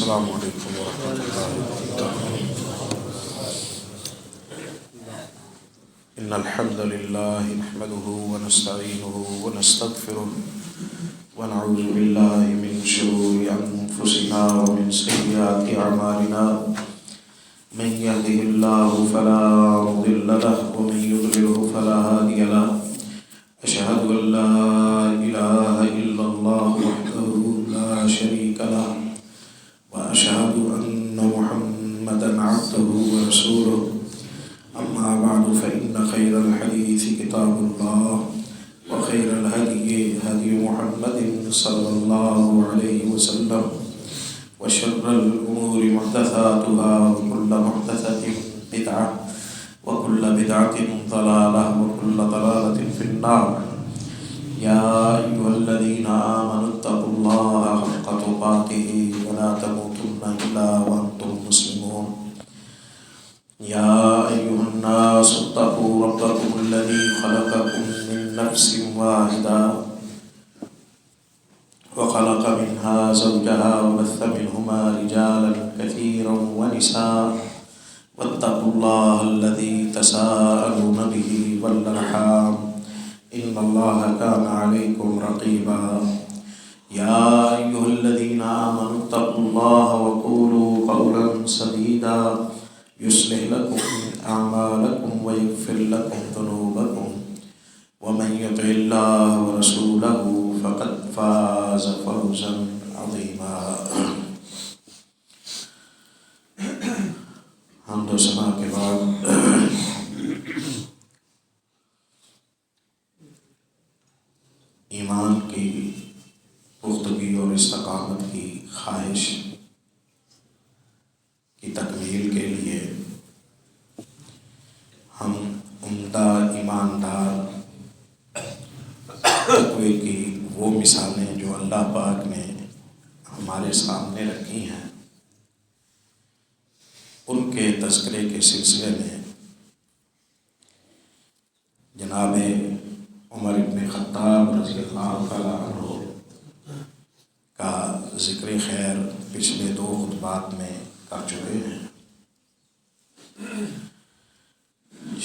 السلام علیکم ورحمۃ اللہ وبرکاتہ۔ ان الحمد للہ نحمده ونستعینه ونستغفره ونعوذ باللہ من شرور انفسنا ومن سیئات اعمالنا، من يهده الله فلا مضل له ومن يضلله فلا هادي له، اشهد ان لا اله الا الله وحده لا شريك له، واشهد ان محمدا عبده ورسوله، اما بعد فان خير الحديث كتاب الله، وخير الهدي هدي محمد صلى الله عليه وسلم، وشر الامور محدثاتها، وكل محدثة بدعة، وكل بدعة ضلالة، وكل ضلالة في النار۔ يا أيها الذين آمنوا اتقوا الله حق تقاته ولا تموتن إلا وأنتم مسلمون۔ يا أيها الناس اتقوا ربكم الذي خلقكم من نفس واحدة وخلق منها زوجها وبث منهما رجالا كثيرا ونساء، واتقوا الله الذي تساءلون به والأرحام، إن الله كان عليكم رقيبا۔ يا أيها الذين آمنوا اتقوا الله وقولوا قولا سديدا يصلح لكم أعمالكم ويغفر لكم ذنوبكم، ومن يطع الله ورسوله فقد فاز فوزا عظيما۔ حمد و ثنا کے بعد ایمان کی پختگی اور استقامت کی خواہش کی تکمیل کے لیے ہم عمدہ ایماندار تقوی کی وہ مثالیں جو اللہ پاک نے ہمارے سامنے رکھی ہیں، ان کے تذکرے کے سلسلے میں جناب عمر بن خطاب رضی اللہ تعالیٰ عنہ کا ذکر خیر پچھلے 2 خطبات میں کر چکے ہیں۔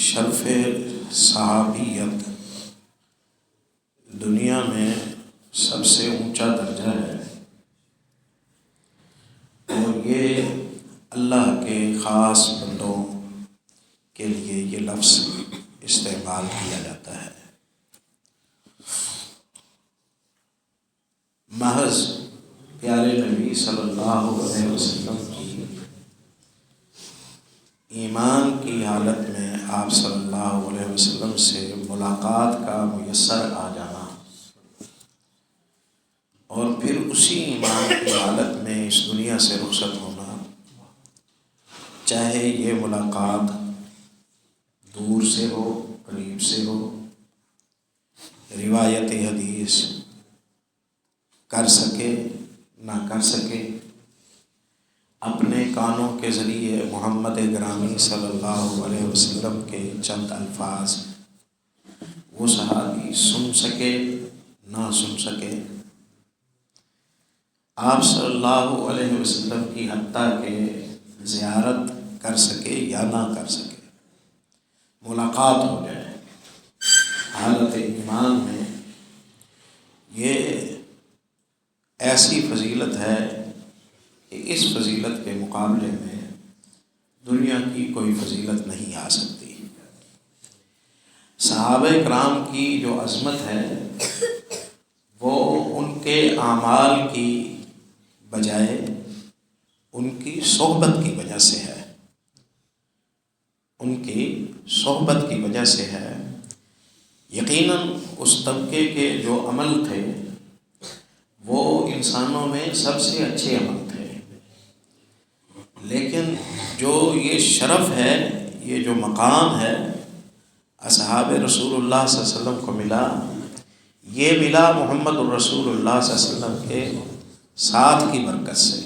شرف صحابیت دنیا میں سب سے اونچا درجہ ہے، اور یہ اللہ کے خاص بندوں کے لیے یہ لفظ استعمال کیا جاتا ہے۔ محض پیارے نبی صلی اللہ علیہ وسلم کی ایمان کی حالت میں آپ صلی اللہ علیہ وسلم سے ملاقات کا میسر آ جانا، اور پھر اسی ایمان کی حالت میں اس دنیا سے رخصت ہونا، چاہے یہ ملاقات دور سے ہو قریب سے ہو، روایت حدیث کر سکے نہ کر سکے، اپنے کانوں کے ذریعے محمد گرامی صلی اللہ علیہ وسلم کے چند الفاظ وہ صحابی سن سکے نہ سن سکے، آپ صلی اللہ علیہ وسلم کی حتیٰ کہ زیارت کر سکے یا نہ کر سکے، ملاقات ہو جائے حالت ایمان میں، یہ ایسی فضیلت ہے کہ اس فضیلت کے مقابلے میں دنیا کی کوئی فضیلت نہیں آ سکتی۔ صحابہ کرام کی جو عظمت ہے وہ ان کے اعمال کی بجائے ان کی صحبت کی وجہ سے ہے، ان کی صحبت کی وجہ سے ہے۔ یقیناً اس طبقے کے جو عمل تھے وہ انسانوں میں سب سے اچھے عمل تھے، لیکن جو یہ شرف ہے، یہ جو مقام ہے اصحاب رسول اللہ صلی اللہ علیہ وسلم کو ملا، یہ ملا محمد الرسول اللہ صلی اللہ علیہ وسلم کے ساتھ کی برکت سے،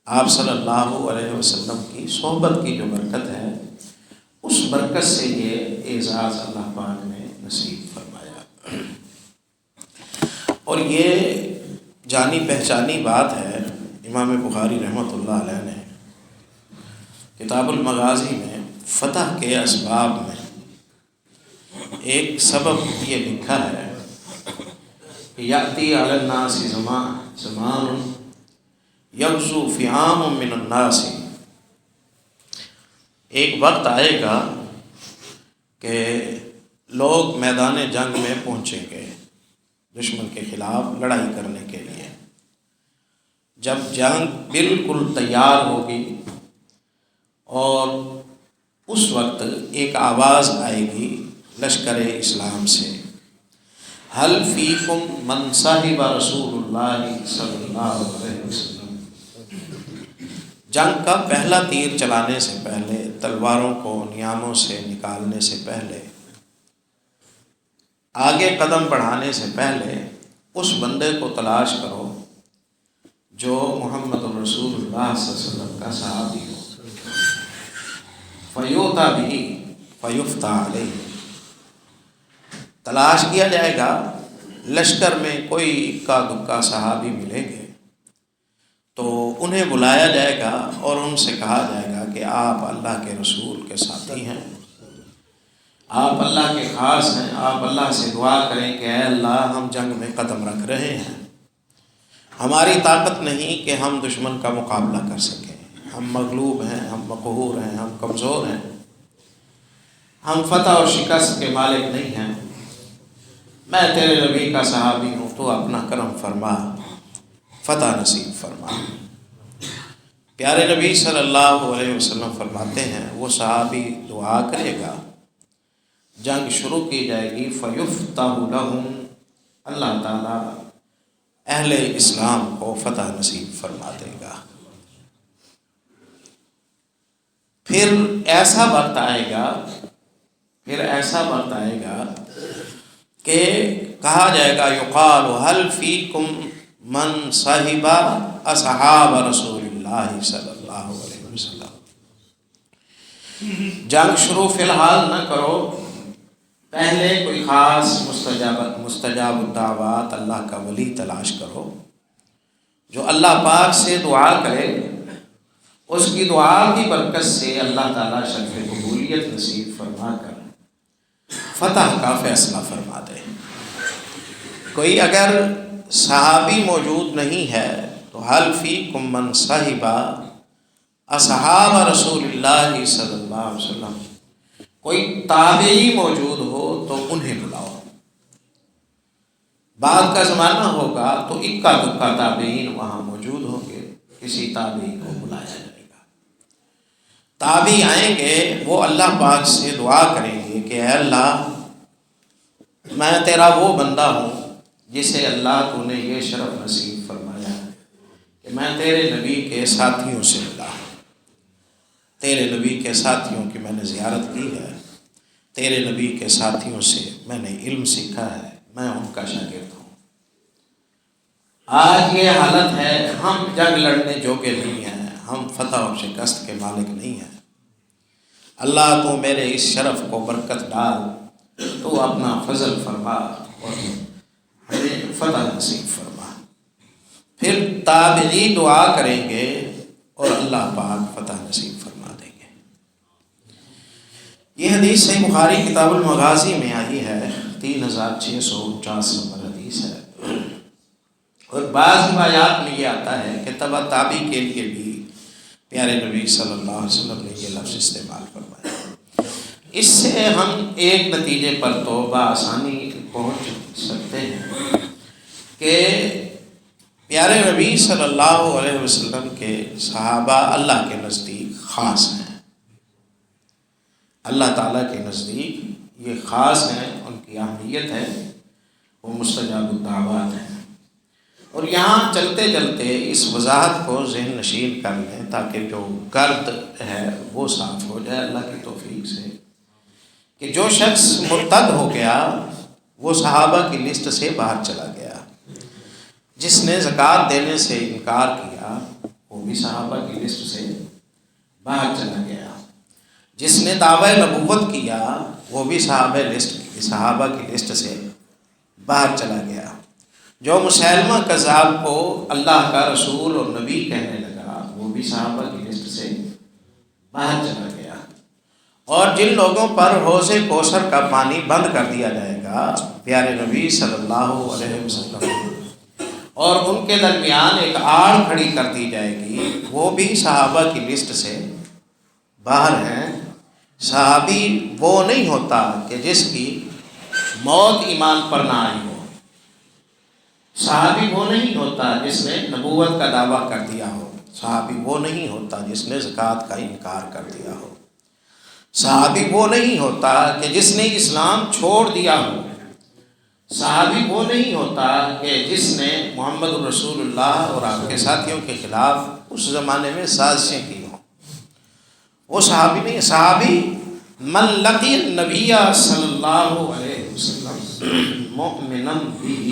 آپ صلی اللہ علیہ وسلم کی صحبت کی جو برکت ہے، اس برکت سے یہ اعزاز اللہ پاک نے نصیب فرمایا۔ اور یہ جانی پہچانی بات ہے، امام بخاری رحمۃ اللہ علیہ نے کتاب المغازی میں فتح کے اسباب میں ایک سبب یہ لکھا ہے کہ یأتی علی الناس زمان یغزو فئام من الناس، ایک وقت آئے گا کہ لوگ میدان جنگ میں پہنچیں گے دشمن کے خلاف لڑائی کرنے کے لیے۔ جب جنگ بالکل تیار ہوگی اور اس وقت ایک آواز آئے گی لشکر اسلام سے، حل فیکم من صاحب رسول اللہ صلی اللہ علیہ وسلم۔ جنگ کا پہلا تیر چلانے سے پہلے، تلواروں کو نیاموں سے نکالنے سے پہلے، آگے قدم بڑھانے سے پہلے اس بندے کو تلاش کرو جو محمد رسول اللہ صلی اللہ علیہ وسلم کا صحابی ہو، فیوتا بھی فیفتح علیہ۔ تلاش کیا جائے گا، لشکر میں کوئی اکا دکا صحابی ملیں گے تو انہیں بلایا جائے گا اور ان سے کہا جائے گا کہ آپ اللہ کے رسول کے ساتھی ہیں، آپ اللہ کے خاص ہیں، آپ اللہ سے دعا کریں کہ اے اللہ ہم جنگ میں قدم رکھ رہے ہیں، ہماری طاقت نہیں کہ ہم دشمن کا مقابلہ کر سکیں، ہم مغلوب ہیں، ہم مقہور ہیں، ہم کمزور ہیں، ہم فتح اور شکست کے مالک نہیں ہیں، میں تیرے نبی کا صحابی ہوں، تو اپنا کرم فرما، فتح نصیب فرما۔ پیارے نبی صلی اللہ علیہ وسلم فرماتے ہیں وہ صحابی دعا کرے گا، جنگ شروع کی جائے گی، فیفتح لہم، اللہ تعالیٰ اہل اسلام کو فتح نصیب فرما دے گا۔ پھر ایسا وقت آئے گا کہ کہا جائے گا یقال حل فیکم من صاحب اصحاب رسول اللہ صلی اللہ علیہ وسلم۔ جنگ شروع فی الحال نہ کرو، پہلے کوئی خاص مستجاب الدعوات اللہ کا ولی تلاش کرو جو اللہ پاک سے دعا کرے، اس کی دعا کی برکت سے اللہ تعالیٰ شرف قبولیت نصیب فرما کر فتح کا فیصلہ فرما دے۔ کوئی اگر صحابی موجود نہیں ہے تو حل فیکم من صاحب اصحاب رسول اللہ صلی اللہ علیہ وسلم، کوئی تابعی موجود ہو تو انہیں بلاؤ۔ بعد کا زمانہ ہوگا تو اکا دکا تابعین وہاں موجود ہوں گے، کسی تابعی کو بلایا جائے گا۔ تابعی آئیں گے، وہ اللہ پاک سے دعا کریں گے کہ اے اللہ میں تیرا وہ بندہ ہوں جسے اللہ تو نے یہ شرف نصیب فرمایا کہ میں تیرے نبی کے ساتھیوں سے ملا، تیرے نبی کے ساتھیوں کی میں نے زیارت کی ہے، تیرے نبی کے ساتھیوں سے میں نے علم سیکھا ہے، میں ان کا شاگرد ہوں۔ آج یہ حالت ہے، ہم جنگ لڑنے جوگے نہیں ہیں، ہم فتح و شکست کے مالک نہیں ہیں، اللہ تو میرے اس شرف کو برکت ڈال، تو اپنا فضل فرما اور ہمیں فتح نصیب فرما۔ پھر تابعی دعا کریں گے اور اللہ پاک فتح نصیب فرما دیں گے۔ یہ حدیث صحیح بخاری کتاب المغازی میں آئی ہے، 3649 نمبر حدیث ہے، اور بعض روایات میں یہ آتا ہے کہ تبع تابعی کے لیے بھی پیارے نبی صلی اللہ علیہ وسلم نے یہ لفظ استعمال فرمایا۔ اس سے ہم ایک نتیجے پر تو بآسانی پہنچ سکتے ہیں کہ پیارے نبی صلی اللہ علیہ وسلم کے صحابہ اللہ کے نزدیک خاص ہیں، اللہ تعالیٰ کے نزدیک یہ خاص ہیں، ان کی اہمیت ہے، وہ مستجاب الدعوات ہیں۔ اور یہاں چلتے چلتے اس وضاحت کو ذہن نشین کر لیں تاکہ جو گرد ہے وہ صاف ہو جائے اللہ کی توفیق سے، کہ جو شخص مرتد ہو گیا وہ صحابہ کی لسٹ سے باہر چلا گیا، جس نے زکوٰۃ دینے سے انکار کیا وہ بھی صحابہ کی لسٹ سے باہر چلا گیا، جس نے دعوی نبوت کیا وہ بھی صحابہ کی لسٹ سے باہر چلا گیا، جو مسلمہ کذاب کو اللہ کا رسول اور نبی کہنے لگا وہ بھی صحابہ کی لسٹ سے باہر چلا گیا۔ اور جن لوگوں پر حوض کوثر کا پانی بند کر دیا جائے گا پیارے نبی صلی اللہ علیہ وسلم، اور ان کے درمیان ایک آڑ کھڑی کر دی جائے گی، وہ بھی صحابہ کی لسٹ سے باہر ہیں۔ صحابی وہ نہیں ہوتا کہ جس کی موت ایمان پر نہ آئی ہو، صحابی وہ نہیں ہوتا جس نے نبوت کا دعویٰ کر دیا ہو، صحابی وہ نہیں ہوتا جس نے زکوٰۃ کا انکار کر دیا ہو، صحابی وہ نہیں ہوتا کہ جس نے اسلام چھوڑ دیا ہو، صحابی وہ نہیں ہوتا کہ جس نے محمد الرسول اللہ اور آپ کے ساتھیوں کے خلاف اس زمانے میں سازشیں کی ہوں، وہ صحابی نہیں۔ صحابی من لقی النبی صلی اللہ علیہ وسلم مؤمنا به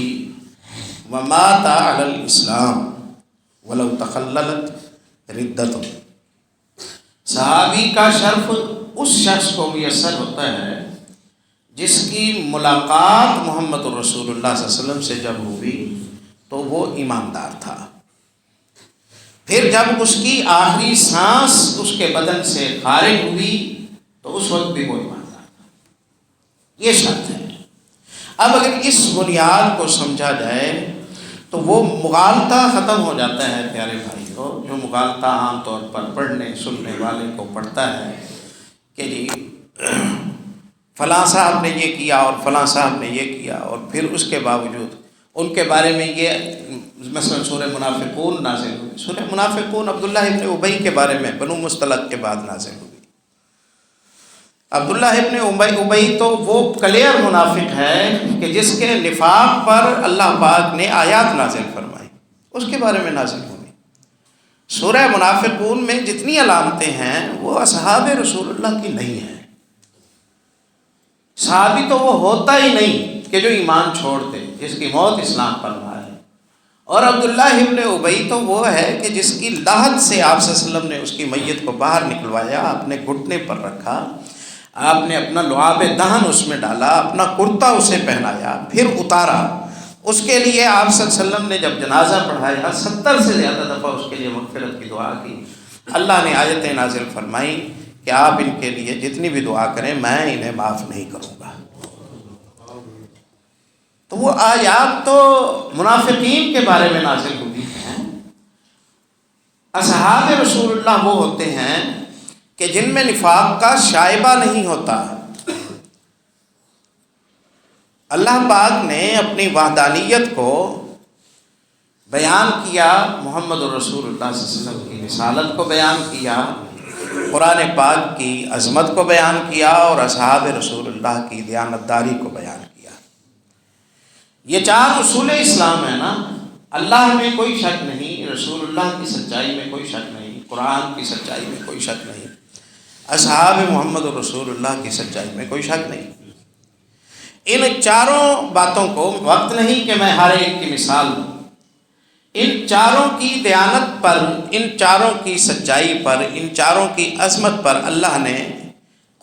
ومات علی الاسلام ولو تخللت ردت۔ صحابی کا شرف اس شخص کو میسر ہوتا ہے جس کی ملاقات محمد الرسول اللہ صلی اللہ علیہ وسلم سے جب ہوئی تو وہ ایماندار تھا، پھر جب اس کی آخری سانس اس کے بدن سے خارج ہوئی تو اس وقت بھی وہ ایماندار تھا، یہ شرط ہے۔ اب اگر اس بنیاد کو سمجھا جائے تو وہ مغالطہ ختم ہو جاتا ہے پیارے بھائیو، جو مغالطہ عام طور پر پڑھنے سننے والے کو پڑھتا ہے کہ جی فلاں صاحب نے یہ کیا اور فلاں صاحب نے یہ کیا، اور پھر اس کے باوجود ان کے بارے میں یہ مثلا سورہ منافقون نازل ہوئی۔ سورہ منافقون عبداللہ ابن ابی کے بارے میں بنو مصطلق کے بعد نازل ہوئی۔ عبداللہ ابن ابی تو وہ کلیئر منافق ہے کہ جس کے نفاق پر اللہ پاک نے آیات نازل فرمائی، اس کے بارے میں نازل ہوئی۔ سورہ منافقون میں جتنی علامتیں ہیں وہ اصحاب رسول اللہ کی نہیں ہیں۔ صحابی تو وہ ہوتا ہی نہیں کہ جو ایمان چھوڑ دے، جس کی موت اسلام پر نہ آئے، اور عبداللہ ابن ابی تو وہ ہے کہ جس کی لحد سے آپ صلی اللہ علیہ وسلم نے اس کی میت کو باہر نکلوایا، اپنے گھٹنے پر رکھا، آپ نے اپنا لعاب دہن اس میں ڈالا، اپنا کرتا اسے پہنایا، پھر اتارا۔ اس کے لیے آپ صلی اللہ علیہ وسلم نے جب جنازہ پڑھایا 70 سے زیادہ دفعہ اس کے لیے مغفرت کی دعا کی۔ اللہ نے آیتیں نازل فرمائی کہ آپ ان کے لیے جتنی بھی دعا کریں میں انہیں معاف نہیں کروں گا۔ تو وہ آیات تو منافقین کے بارے میں نازل ہوئی ہیں۔ اصحاب رسول اللہ وہ ہوتے ہیں کہ جن میں نفاق کا شائبہ نہیں ہوتا۔ اللہ پاک نے اپنی وحدانیت کو بیان کیا، محمد الرسول اللہ صلی اللہ علیہ وسلم کی رسالت کو بیان کیا، قرآن پاک کی عظمت کو بیان کیا، اور اصحاب رسول اللہ کی دیانتداری کو بیان کیا۔ یہ 4 اصول اسلام ہے نا، اللہ میں کوئی شک نہیں، رسول اللہ کی سچائی میں کوئی شک نہیں، قرآن کی سچائی میں کوئی شک نہیں، اصحاب محمد الرسول اللہ کی سچائی میں کوئی شک نہیں۔ ان 4 باتوں کو وقت نہیں کہ میں ہر ایک کی مثال دوں، ان 4 کی دیانت پر، ان 4 کی سچائی پر، ان 4 کی عظمت پر اللہ نے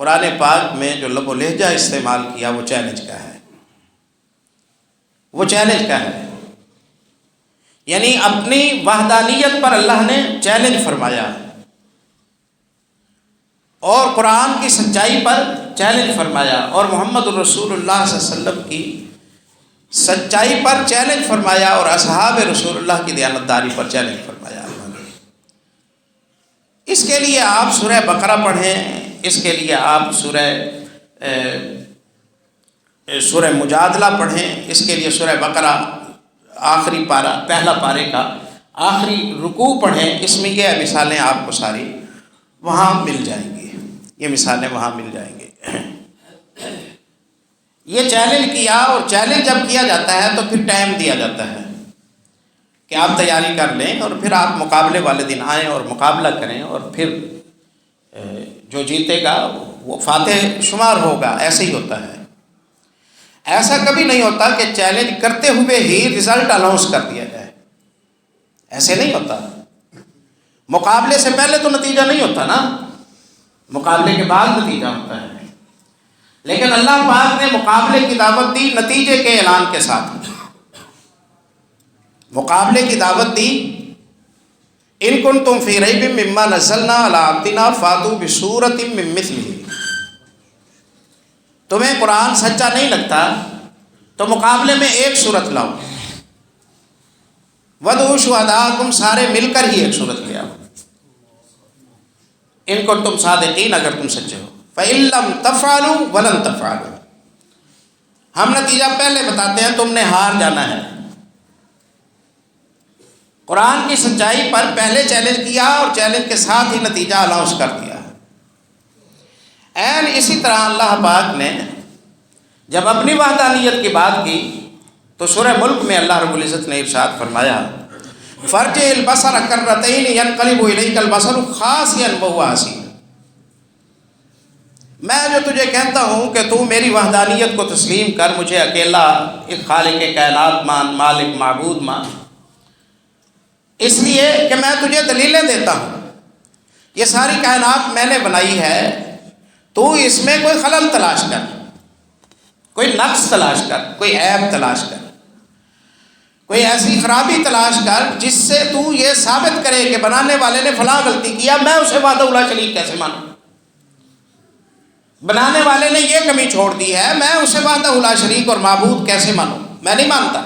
قرآن پاک میں جو لب و لہجہ استعمال کیا وہ چیلنج کا ہے، وہ چیلنج کا ہے۔ یعنی اپنی وحدانیت پر اللہ نے چیلنج فرمایا، اور قرآن کی سچائی پر چیلنج فرمایا، اور محمد الرسول اللہ صلی اللہ علیہ وسلم کی سچائی پر چیلنج فرمایا، اور اصحاب رسول اللہ کی دیانتداری پر چیلنج فرمایا۔ اس کے لیے آپ سورہ بقرہ پڑھیں، اس کے لیے آپ سورہ مجادلہ پڑھیں، اس کے لیے سورہ بقرہ آخری پارہ، پہلا پارے کا آخری رکوع پڑھیں، اس میں یہ مثالیں آپ کو ساری وہاں مل جائیں گی، یہ مثالیں وہاں مل جائیں گی۔ یہ چیلنج کیا، اور چیلنج جب کیا جاتا ہے تو پھر ٹائم دیا جاتا ہے کہ آپ تیاری کر لیں، اور پھر آپ مقابلے والے دن آئیں اور مقابلہ کریں، اور پھر جو جیتے گا وہ فاتح شمار ہوگا۔ ایسے ہی ہوتا ہے، ایسا کبھی نہیں ہوتا کہ چیلنج کرتے ہوئے ہی رزلٹ اناؤنس کر دیا جائے، ایسے نہیں ہوتا۔ مقابلے سے پہلے تو نتیجہ نہیں ہوتا نا، مقابلے کے بعد نتیجہ ہوتا ہے، لیکن اللہ پاک نے مقابلے کی دعوت دی نتیجے کے اعلان کے ساتھ۔ مقابلے کی دعوت دی. ان کنتم فی ریب مما نزلنا علی عبدنا فاتوا بسورۃ من مثلہ. تمہیں قرآن سچا نہیں لگتا تو مقابلے میں ایک سورت لاؤ. وَادْعُوا شُهَدَاءَكُمْ، سارے مل کر ہی ایک سورت لے آؤ. ان کنتم صادقین، اگر تم سچے ہو. فَإِن لَّمْ تَفْعَلُوا وَلَن تَفْعَلُوا. ہم نتیجہ پہلے بتاتے ہیں، تم نے ہار جانا ہے. قرآن کی سچائی پر پہلے چیلنج کیا اور چیلنج کے ساتھ ہی نتیجہ اناؤنس کر دیا. این اسی طرح اللہ پاک نے جب اپنی وحدانیت کی بات کی تو سورہ ملک میں اللہ رب العزت نے ارشاد فرمایا فَارْجِعِ الْبَصَرَ كَرَّتَيْنِ يَنْقَلِبُ إِلَيْكَ الْبَصَرُ خَاسِئًا وَهُوَ حَسِيرٌ. میں جو تجھے کہتا ہوں کہ تو میری وحدانیت کو تسلیم کر، مجھے اکیلا ایک خالق کائنات مان، مالک معبود مان، اس لیے کہ میں تجھے دلیلیں دیتا ہوں. یہ ساری کائنات میں نے بنائی ہے، تو اس میں کوئی خلل تلاش کر، کوئی نقص تلاش کر، کوئی عیب تلاش کر، کوئی ایسی خرابی تلاش کر جس سے تو یہ ثابت کرے کہ بنانے والے نے فلاں غلطی کیا، میں اسے وحدہ لا شریک کیسے مانوں. بنانے والے نے یہ کمی چھوڑ دی ہے، میں اسے وحدہ لا شریک اور معبود کیسے مانوں؟ میں نہیں مانتا.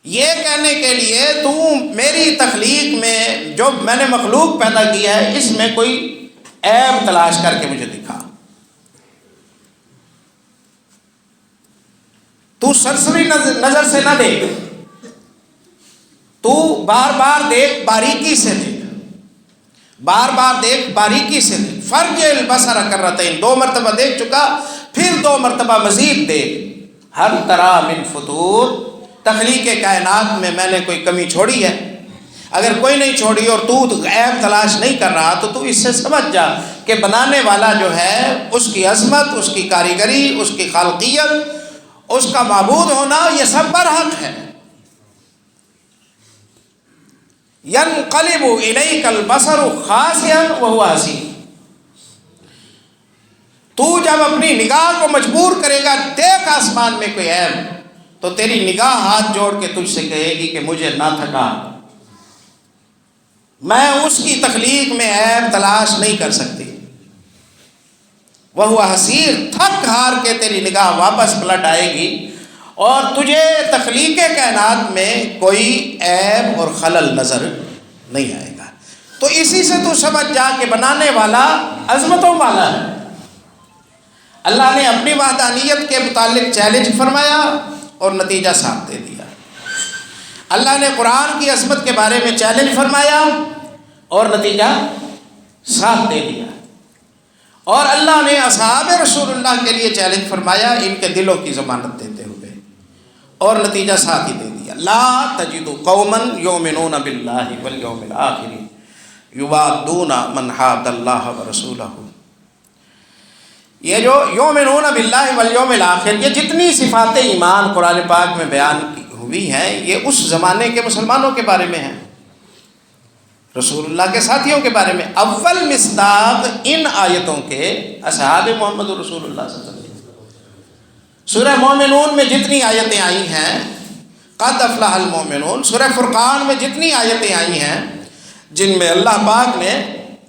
یہ کہنے کے لیے تو میری تخلیق میں جو میں نے مخلوق پیدا کی ہے اس میں کوئی عیب تلاش کر کے مجھے دکھا. تو سرسری نظر سے نہ دیکھ، تو بار بار دیکھ، باریکی سے دیکھ، بار بار دیکھ، باریکی سے دیکھ. فَارْجِعِ الْبَصَرَ كَرَّتَيْنِ، 2 مرتبہ دیکھ چکا، پھر 2 مرتبہ مزید دیکھ. هَلْ تَرَىٰ مِنْ فُطُورٍ، تخلیق کائنات میں میں نے کوئی کمی چھوڑی ہے؟ اگر کوئی نہیں چھوڑی اور تو عیب تلاش نہیں کر رہا تو اس سے سمجھ جا کہ بنانے والا جو ہے اس کی عظمت، اس کی کاریگری، اس کی خالقیت، اس کا معبود ہونا، یہ سب برحق ہے. يَنْقَلِبُ إِلَيْكَ الْبَصَرُ خَاسِئًا وَهُوَ حَسِيرٌ. تو جب اپنی نگاہ کو مجبور کرے گا دیکھ آسمان میں کوئی عیب، تو تیری نگاہ ہاتھ جوڑ کے تجھ سے کہے گی کہ مجھے نہ تھکا، میں اس کی تخلیق میں عیب تلاش نہیں کر سکتی. وہ حسیر، تھک ہار کے تیری نگاہ واپس پلٹ آئے گی اور تجھے تخلیق کائنات میں کوئی عیب اور خلل نظر نہیں آئے گا. تو اسی سے تو سمجھ جا کہ بنانے والا عظمتوں والا ہے. اللہ نے اپنی وحدانیت کے متعلق چیلنج فرمایا اور نتیجہ صاف دے دیا. اللہ نے قرآن کی عظمت کے بارے میں چیلنج فرمایا اور نتیجہ صاف دے دیا. اور اللہ نے اصحاب رسول اللہ کے لیے چیلنج فرمایا ان کے دلوں کی ضمانت دیتے ہوئے، اور نتیجہ ساتھ ہی دے دیا. لا تجد قوما یؤمنون باللہ والیوم الآخر یوادون من حاد اللہ ورسولہ. یہ جو یؤمنون باللہ والیوم الآخر، یہ جتنی صفات ایمان قرآن پاک میں بیان ہوئی ہیں یہ اس زمانے کے مسلمانوں کے بارے میں ہیں، رسول اللہ کے ساتھیوں کے بارے میں. اول مصداق ان آیتوں کے اصحاب محمد رسول اللہ صلی اللہ علیہ وسلم. سورہ مومنون میں جتنی آیتیں آئی ہیں، قد افلح المومنون، سورہ فرقان میں جتنی آیتیں آئی ہیں جن میں اللہ پاک نے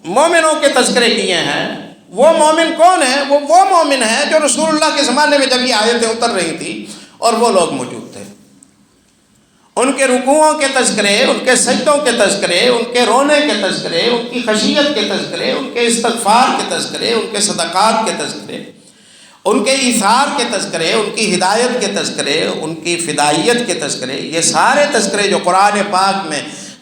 مومنوں کے تذکرے کیے ہیں، وہ مومن کون ہیں؟ وہ مومن ہیں جو رسول اللہ کے زمانے میں جب یہ آیتیں اتر رہی تھی اور وہ لوگ موجود تھے. ان کے رکوعوں کے تذکرے، ان کے سجدوں کے تذکرے، ان کے رونے کے تذکرے، ان کی خشیت کے تذکرے، ان کے استغفار کے تذکرے، ان کے صدقات کے تذکرے، ان کے ایثار کے تذکرے، ان کی ہدایت کے تذکرے، ان کی فدائیت کے تذکرے، یہ سارے تذکرے جو قرآن پاک میں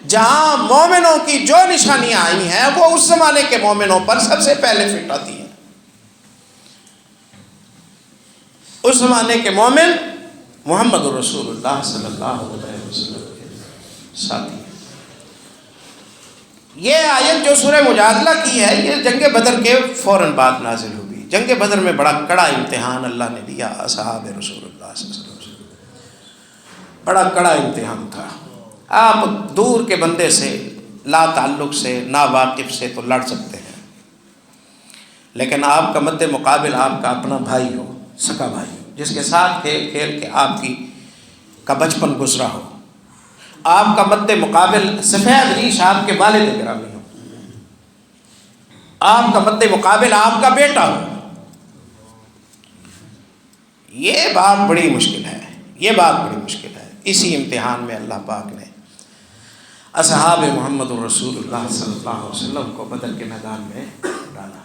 جہاں مومنوں کی جو نشانیاں آئی ہیں وہ اس زمانے کے مومنوں پر سب سے پہلے فٹ آتی ہیں. اس زمانے کے مومن محمد رسول اللہ صلی اللہ علیہ وسلم کے ساتھی. یہ آیت جو سورہ مجادلہ کی ہے یہ جنگ بدر کے فوراً بعد نازل ہوئی. جنگ بدر میں بڑا کڑا امتحان اللہ نے دیا اصحاب رسول اللہ صلی اللہ علیہ وسلم. بڑا کڑا امتحان تھا. آپ دور کے بندے سے، لا تعلق سے، نا واقف سے تو لڑ سکتے ہیں، لیکن آپ کا مد مقابل آپ کا اپنا بھائی ہو، سکا بھائی ہو، جس کے ساتھ کھیل کھیل کے آپ کا بچپن گزرا ہو، آپ کا مد مقابل سفید ریش آپ کے والد گرامی ہو، آپ کا مد مقابل آپ کا بیٹا ہو. یہ بات بڑی مشکل ہے، یہ بات بڑی مشکل ہے. اسی امتحان میں اللہ پاک نے اصحاب محمد الرسول اللہ صلی اللہ علیہ وسلم کو بدر کے میدان میں ڈالا.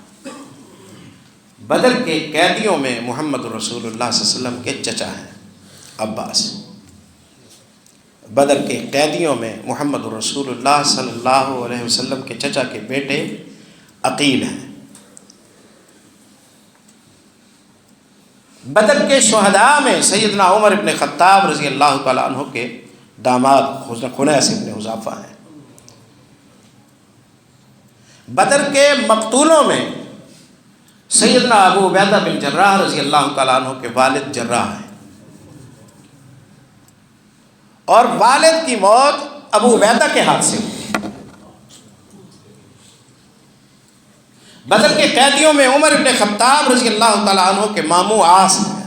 بدر کے قیدیوں میں محمد الرسول اللہ صلی اللہ علیہ وسلم کے چچا ہیں عباس. بدر کے قیدیوں میں محمد الرسول اللہ صلی اللہ علیہ وسلم کے چچا کے بیٹے عقیل ہیں. بدر کے شہداء میں سیدنا عمر ابن خطاب رضی اللہ تعالیٰ عنہ کے داماد خنیس ابن حذافہ ہیں. بدر کے مقتولوں میں سیدنا ابو عبیدہ بن جراح رضی اللہ تعالیٰ عنہ کے والد جراح ہیں، اور والد کی موت ابو عبیدہ کے ہاتھ سے ہوئی. بدر کے قیدیوں میں عمر ابن خطاب رضی اللہ تعالیٰ عنہ کے ماموں عاص ہیں.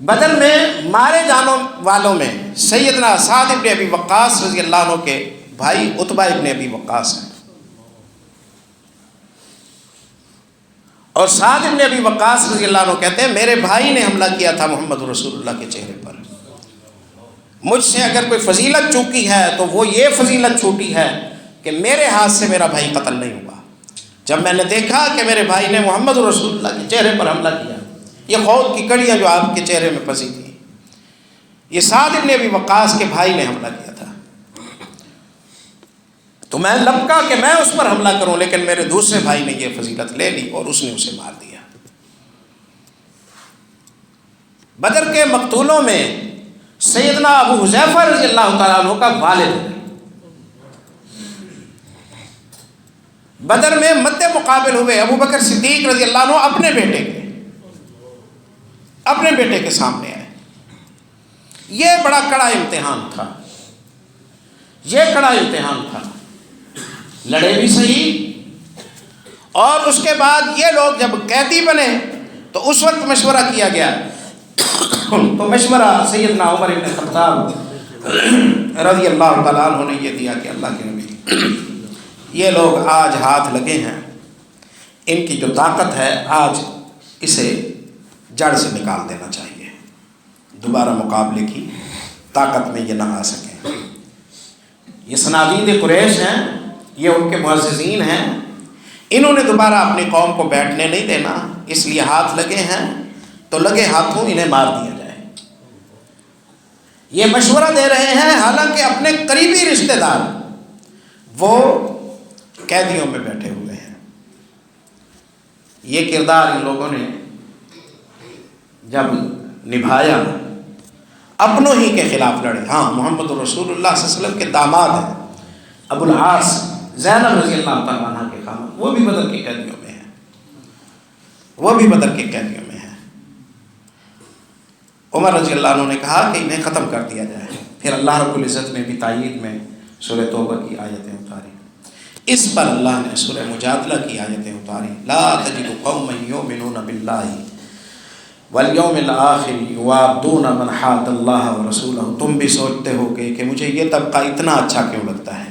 بدر میں مارے جانے والوں میں سیدنا سعد ابن ابی وقاص رضی اللہ عنہ کے بھائی عتبہ ابن ابی وقاص ہیں. اور سعد ابن ابی وقاص رضی اللہ عنہ کہتے ہیں میرے بھائی نے حملہ کیا تھا محمد رسول اللہ کے چہرے پر. مجھ سے اگر کوئی فضیلت چوکی ہے تو وہ یہ فضیلت چھوٹی ہے کہ میرے ہاتھ سے میرا بھائی قتل نہیں ہوا. جب میں نے دیکھا کہ میرے بھائی نے محمد رسول اللہ کے چہرے پر حملہ کیا، یہ خود کی کڑیاں جو آپ کے چہرے میں پھنسی تھی، یہ سعد ابن ابی وقاص کے بھائی نے حملہ کیا تھا، تو میں لپکا کہ میں اس پر حملہ کروں، لیکن میرے دوسرے بھائی نے یہ فضیلت لے لی اور اس نے اسے مار دیا. بدر کے مقتولوں میں سیدنا ابو حذیفہ رضی اللہ تعالیٰ عنہ کا والد ہے. بدر میں مد مقابل ہوئے ابو بکر صدیق رضی اللہ عنہ اپنے بیٹے کے سامنے آئے. یہ بڑا کڑا امتحان تھا، یہ کڑا امتحان تھا. لڑے بھی صحیح، اور اس کے بعد یہ لوگ جب قیدی بنے تو اس وقت مشورہ کیا گیا، تو مشورہ سیدنا عمر بن خطاب رضی اللہ تعالیٰ عنہ نے یہ دیا کہ اللہ کے نبی، یہ لوگ آج ہاتھ لگے ہیں، ان کی جو طاقت ہے آج اسے جڑ سے نکال دینا چاہیے، دوبارہ مقابلے کی طاقت میں یہ نہ آ سکیں. یہ صنادید قریش ہیں، یہ ان کے معززین ہیں، انہوں نے دوبارہ اپنی قوم کو بیٹھنے نہیں دینا، اس لیے ہاتھ لگے ہیں تو لگے ہاتھوں انہیں مار دیا جائے. یہ مشورہ دے رہے ہیں، حالانکہ اپنے قریبی رشتہ دار وہ قیدیوں میں بیٹھے ہوئے ہیں. یہ کردار ان لوگوں نے جب نبھایا، اپنوں ہی کے خلاف لڑے. ہاں، محمد رسول اللہ صلی اللہ علیہ وسلم کے داماد ہیں ابو العاص زینب رضی اللہ تعالیٰ عنہ کے خاندان، وہ بھی بدر کے قیدیوں میں ہیں، وہ بھی بدر کے قیدیوں میں ہیں. عمر رضی اللہ عنہ نے کہا کہ انہیں ختم کر دیا جائے. پھر اللہ رب العزت نے بھی تائید میں سورہ توبہ کی آیتیں اتاری. اس پر اللہ نے سورہ مجادلہ کی آیتیں اتاری. لا تجد قوما یؤمنون باللہ والیوم الآخر یوادون من حاد اللہ ورسولہ. تم بھی سوچتے ہو کہ مجھے یہ طبقہ اتنا اچھا کیوں لگتا ہے،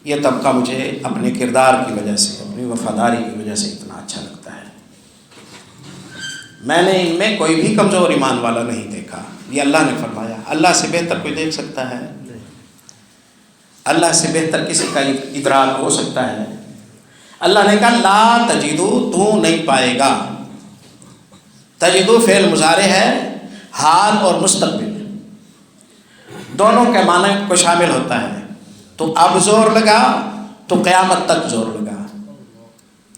یہ طبقہ مجھے اپنے کردار کی وجہ سے، اپنی وفاداری کی وجہ سے اتنا اچھا لگتا ہے. میں نے ان میں کوئی بھی کمزور ایمان والا نہیں دیکھا. یہ اللہ نے فرمایا. اللہ سے بہتر کوئی دیکھ سکتا ہے؟ اللہ سے بہتر کسی کا ادراک ہو سکتا ہے؟ اللہ نے کہا لا تجدو، تو نہیں پائے گا. تجدو فعل مضارع ہے، حال اور مستقبل دونوں کے معنی کو شامل ہوتا ہے. تو اب زور لگا تو قیامت تک زور لگا،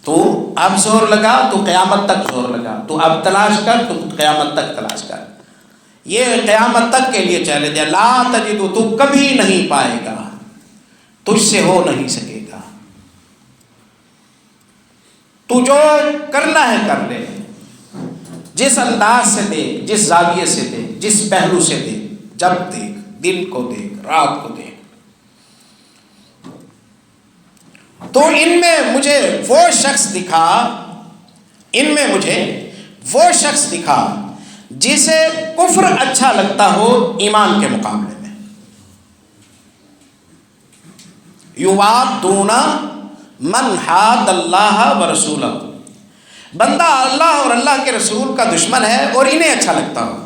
تو اب زور لگا تو قیامت تک زور لگا، تو اب تلاش کر تو قیامت تک تلاش کر. یہ قیامت تک کے لیے چیلنج ہے. لا تجدو، تو کبھی نہیں پائے گا، تجھ سے ہو نہیں سکے گا. تو جو کرنا ہے کر لے، جس انداز سے دیکھ، جس زاویے سے دیکھ، جس پہلو سے دیکھ، جب دیکھ، دن کو دیکھ، رات کو دیکھ. تو ان میں مجھے وہ شخص دکھا جسے کفر اچھا لگتا ہو ایمان کے مقابلے میں. یوادون من حاد اللہ ورسولہ، بندہ اللہ اور اللہ کے رسول کا دشمن ہے اور انہیں اچھا لگتا ہو.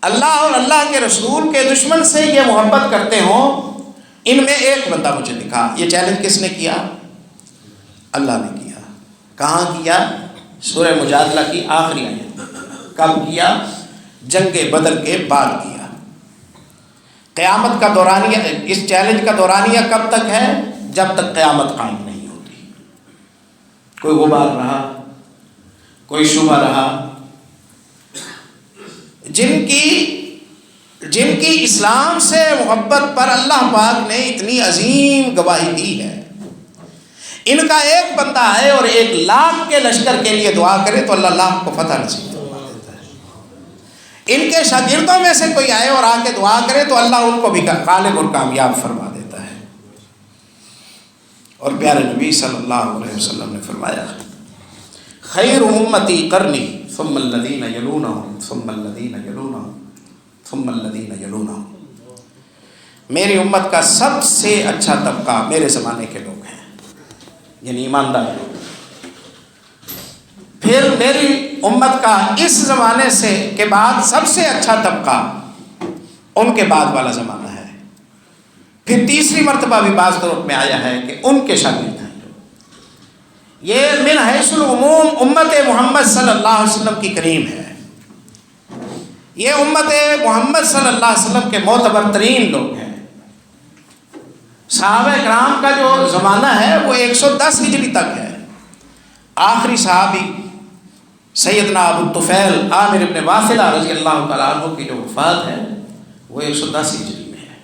اللہ اور اللہ کے رسول کے دشمن سے یہ محبت کرتے ہوں. ان میں ایک بندہ مجھے دکھا. یہ چیلنج کس نے کیا؟ اللہ نے کیا. کہاں کیا؟ سورہ مجادلہ کی آخری آیت. کب کیا؟ جنگ بدر کے بعد کیا. قیامت کا دورانیہ، اس چیلنج کا دورانیہ کب تک ہے؟ جب تک قیامت قائم نہیں ہوتی. کوئی غبار رہا، کوئی شبہ رہا. جن کی اسلام سے محبت پر اللہ پاک نے اتنی عظیم گواہی دی ہے، ان کا ایک بندہ آئے اور 1,00,000 کے لشکر کے لیے دعا کرے تو اللہ لاکھ کو فتح نصیب فرما دیتا ہے. ان کے شاگردوں میں سے کوئی آئے اور آ کے دعا کرے تو اللہ ان کو بھی غالب اور کامیاب فرما دیتا ہے. اور پیارے نبی صلی اللہ علیہ وسلم نے فرمایا خیر امتی قرنی ثم الذین یلونہم ثم الذین یلونہم ثم الذین یلونہم. میری امت کا سب سے اچھا طبقہ میرے زمانے کے لوگ ہیں، یعنی ایماندار لوگ. پھر میری امت کا اس زمانے سے کے بعد سب سے اچھا طبقہ ان کے بعد والا زمانہ ہے. پھر تیسری مرتبہ بھی بعض طرق میں آیا ہے کہ ان کے شاگرد ہیں. یہ من حیث العموم امت محمد صلی اللہ علیہ وسلم کی کریم ہے. یہ امت محمد صلی اللہ علیہ وسلم کے معتبر ترین لوگ ہیں. صحابہ کرام کا جو زمانہ ہے وہ 110 ہجری تک ہے. آخری صحابی سیدنا ابو طفیل عامر ابن واثلہ رضی اللہ تعالیٰ عنہ کی جو وفات ہے وہ 110 ہجری میں ہے.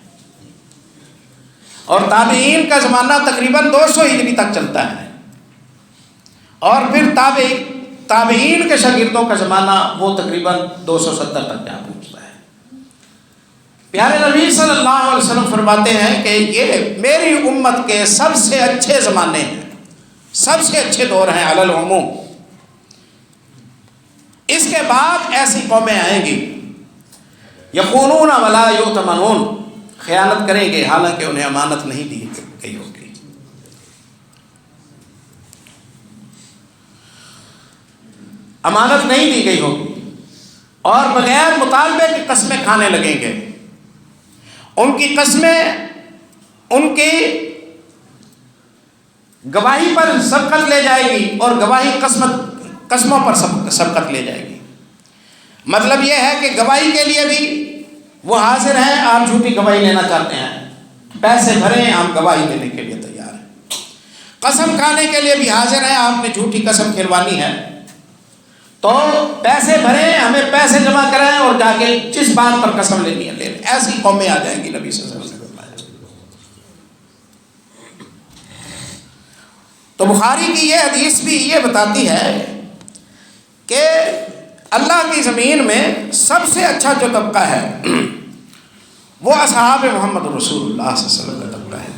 اور تابعین کا زمانہ تقریباً 200 ہجری تک چلتا ہے. اور پھر تابعین کے شاگردوں کا زمانہ وہ تقریباً 270 تک جا پہنچتا ہے. پیارے نبی صلی اللہ علیہ وسلم فرماتے ہیں کہ یہ میری امت کے سب سے اچھے زمانے ہیں، سب سے اچھے دور ہیں علی العموم. اس کے بعد ایسی قومیں آئیں گی یخونون ولا یؤتمنون، خیانت کریں گے حالانکہ انہیں امانت نہیں دی گئی ہوگی. امانت نہیں دی گئی ہوگی اور بغیر مطالبے کی قسمیں کھانے لگیں گے. ان کی قسمیں ان کی گواہی پر سبقت لے جائے گی اور گواہی قسموں پر سبقت لے جائے گی. مطلب یہ ہے کہ گواہی کے لیے بھی وہ حاضر ہیں، آپ جھوٹی گواہی لینا چاہتے ہیں، پیسے بھریں ہم گواہی دینے کے لیے تیار ہیں. قسم کھانے کے لیے بھی حاضر ہیں، آپ نے جھوٹی قسم کھلوانی ہے تو پیسے بھریں، ہمیں پیسے جمع کرائیں اور جا کے جس بات پر قسم لینی ہے لے لیں. ایسی قومیں آ جائیں گی. نبی صلی اللہ علیہ وسلم. تو بخاری کی یہ حدیث بھی یہ بتاتی ہے کہ اللہ کی زمین میں سب سے اچھا جو طبقہ ہے وہ اصحاب محمد رسول اللہ صلی اللہ علیہ وسلم کا طبقہ ہے.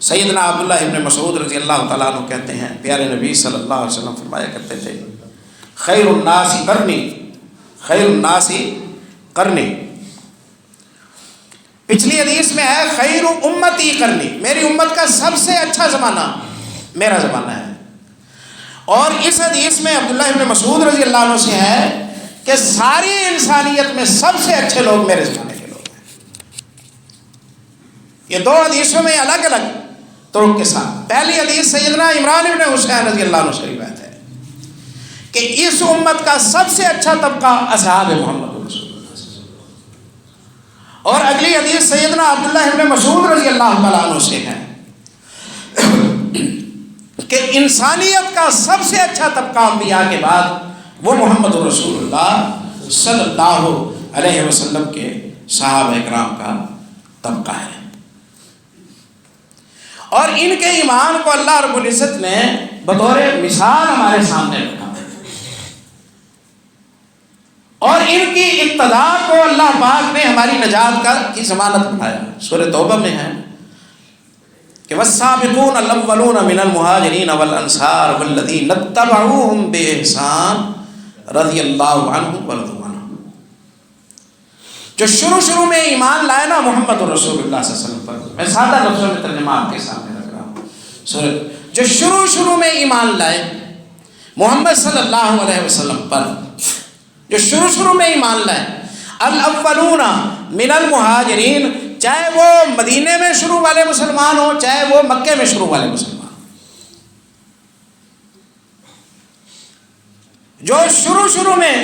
سیدنا عبداللہ ابن مسعود رضی اللہ تعالیٰ عنہ کہتے ہیں پیارے نبی صلی اللہ علیہ وسلم فرمایا کرتے تھے خیر الناس قرنی، خیر الناس قرنی. پچھلی حدیث میں ہے خیر امتی قرنی، میری امت کا سب سے اچھا زمانہ میرا زمانہ ہے. اور اس حدیث میں عبداللہ ابن مسعود رضی اللہ عنہ سے ہے کہ ساری انسانیت میں سب سے اچھے لوگ میرے زمانے کے لوگ ہیں. یہ دو حدیثوں میں الگ الگ طرق کے ساتھ. پہلی حدیث سیدنا عمران ابن حسین رضی اللہ عنہ سے روایت ہے کہ اس امت کا سب سے اچھا طبقہ اصحاب محمد رسول اللہ صلی اللہ علیہ وسلم. اور اگلی حدیث سیدنا عبداللہ ابن مسعود رضی اللہ تعالیٰ عنہ سے ہے کہ انسانیت کا سب سے اچھا طبقہ انبیاء کے بعد وہ محمد رسول اللہ صلی اللہ علیہ وسلم کے صحابہ کرام کا طبقہ ہے. اور ان کے ایمان کو اللہ رب العزت نے بطور مثال ہمارے سامنے رکھا اور ان کی اقتدا کو اللہ پاک نے ہماری نجات کی ضمانت بنایا. سورہ توبہ میں ہے کہ والسابقون الاولون من المہاجرین والانصار والذین اتبعوہم بإحسان رضی اللہ عنہم ورضوا عنہ. جو شروع میں ایمان لائے نا محمد رسول اللہ صلی اللہ علیہ وسلم پر، میں سادہ لفظوں میں ترجمہ آپ کے سامنے رکھ رہا ہوں. جو شروع میں ایمان لائے محمد صلی اللہ علیہ وسلم پر، جو شروع میں ایمان لائے، الاولون من المہاجرین، چاہے وہ مدینے میں شروع والے مسلمان ہوں چاہے وہ مکے میں شروع والے مسلمان، جو شروع میں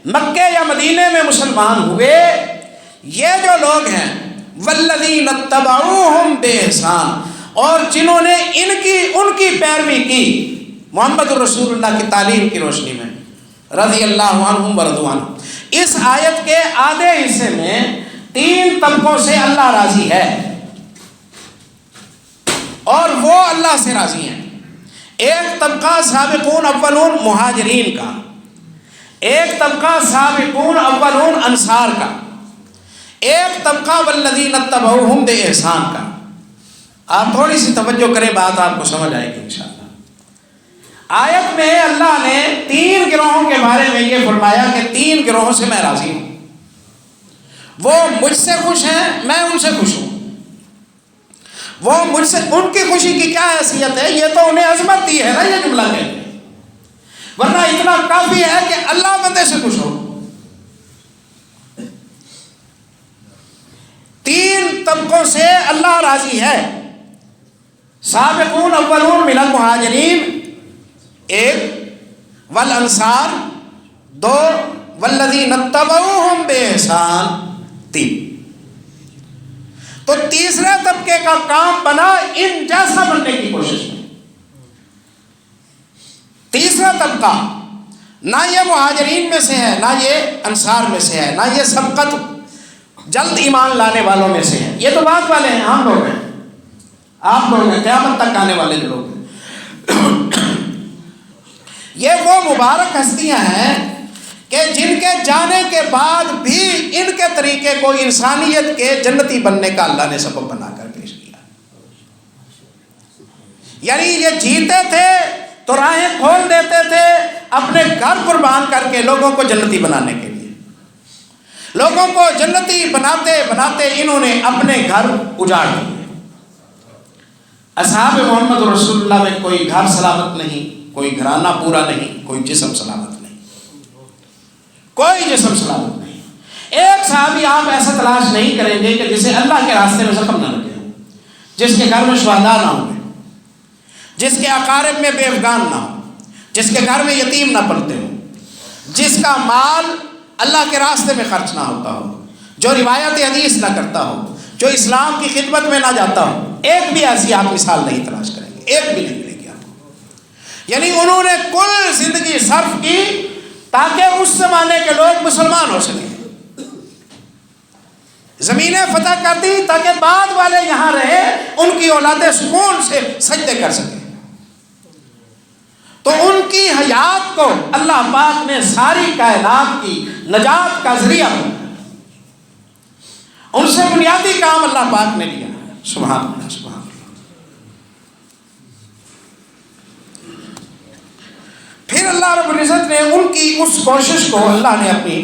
مکے یا مدینے میں مسلمان ہوئے، یہ جو لوگ ہیں والذین اتبعوہم بإحسان، اور جنہوں نے ان کی پیروی کی محمد رسول اللہ کی تعلیم کی روشنی میں، رضی اللہ عنہم ورضوا عنہ. اس آیت کے آدھے حصے میں 3 طبقوں سے اللہ راضی ہے اور وہ اللہ سے راضی ہیں. ایک طبقہ سابقون اولون مہاجرین کا، ایک طبقہ سابقون اولون انصار کا، ایک طبقہ والذین اتبعوہم بإحسان کا. آپ تھوڑی سی توجہ کریں، بات آپ کو سمجھ آئے گی انشاءاللہ. آیت میں اللہ نے 3 گروہوں کے بارے میں یہ فرمایا کہ 3 گروہوں سے میں راضی ہوں. وہ مجھ سے خوش ہیں، میں ان سے خوش ہوں. وہ مجھ سے، ان کی خوشی کی کیا حیثیت ہے؟ یہ تو انہیں عظمت دی ہے نا یہ جملہ کہتے ہیں، ورنہ اتنا کافی ہے کہ اللہ بندے سے خوش ہو. 3 طبقوں سے اللہ راضی ہے. سابقون اولون من المہاجرین 1، والانصار 2، والذین اتبعوہم بإحسان 3. تو تیسرے طبقے کا کام بنا ان جیسا بننے کی کوشش میں. تیسرا طبقہ نہ یہ مہاجرین میں سے ہے، نہ یہ انصار میں سے ہے، نہ یہ سبقت جلد ایمان لانے والوں میں سے ہے. یہ تو بعد والے ہیں، ہم لوگ ہیں، آپ لوگ ہیں، قیامت تک آنے والے لوگ ہیں. یہ وہ مبارک ہستیاں ہیں کہ جن کے جانے کے بعد بھی ان کے طریقے کو انسانیت کے جنتی بننے کا اللہ نے سبب بنا کر پیش کیا. یعنی یہ جیتے تھے تو راہیں کھول دیتے تھے اپنے گھر قربان کر کے لوگوں کو جنتی بنانے کے لیے. لوگوں کو جنتی بناتے بناتے انہوں نے اپنے گھر اجاڑ دیے. اصحاب محمد رسول اللہ میں کوئی گھر سلامت نہیں، کوئی گھرانہ پورا نہیں، کوئی جسم سلامت نہیں، کوئی جسم سلامت نہیں. ایک صحابی آپ ایسا تلاش نہیں کریں گے کہ جسے اللہ کے راستے میں زخم نہ لگے ہوں، جس کے گھر میں شہداء نہ ہوں، جس کے اقارب میں بے افغان نہ ہوں، جس کے گھر میں یتیم نہ پلتے ہوں، جس کا مال اللہ کے راستے میں خرچ نہ ہوتا ہو، جو روایت حدیث نہ کرتا ہو، جو اسلام کی خدمت میں نہ جاتا ہو. ایک بھی ایسی آپ مثال نہیں تلاش کریں گے، ایک بھی نہیں ملے گی آپ کو. یعنی انہوں نے کل زندگی صرف کی تاکہ اس زمانے کے لوگ مسلمان ہو سکیں، زمینیں فتح کر دی تاکہ بعد والے یہاں رہے، ان کی اولادیں سکون سے سجدے کر سکیں. تو ان کی حیات کو اللہ پاک نے ساری کائنات کی نجات کا ذریعہ بنایا. ان سے بنیادی کام اللہ پاک نے لیا. سبحان اللہ، سبحان اللہ. پھر اللہ رب العزت نے ان کی اس کوشش کو اللہ نے اپنی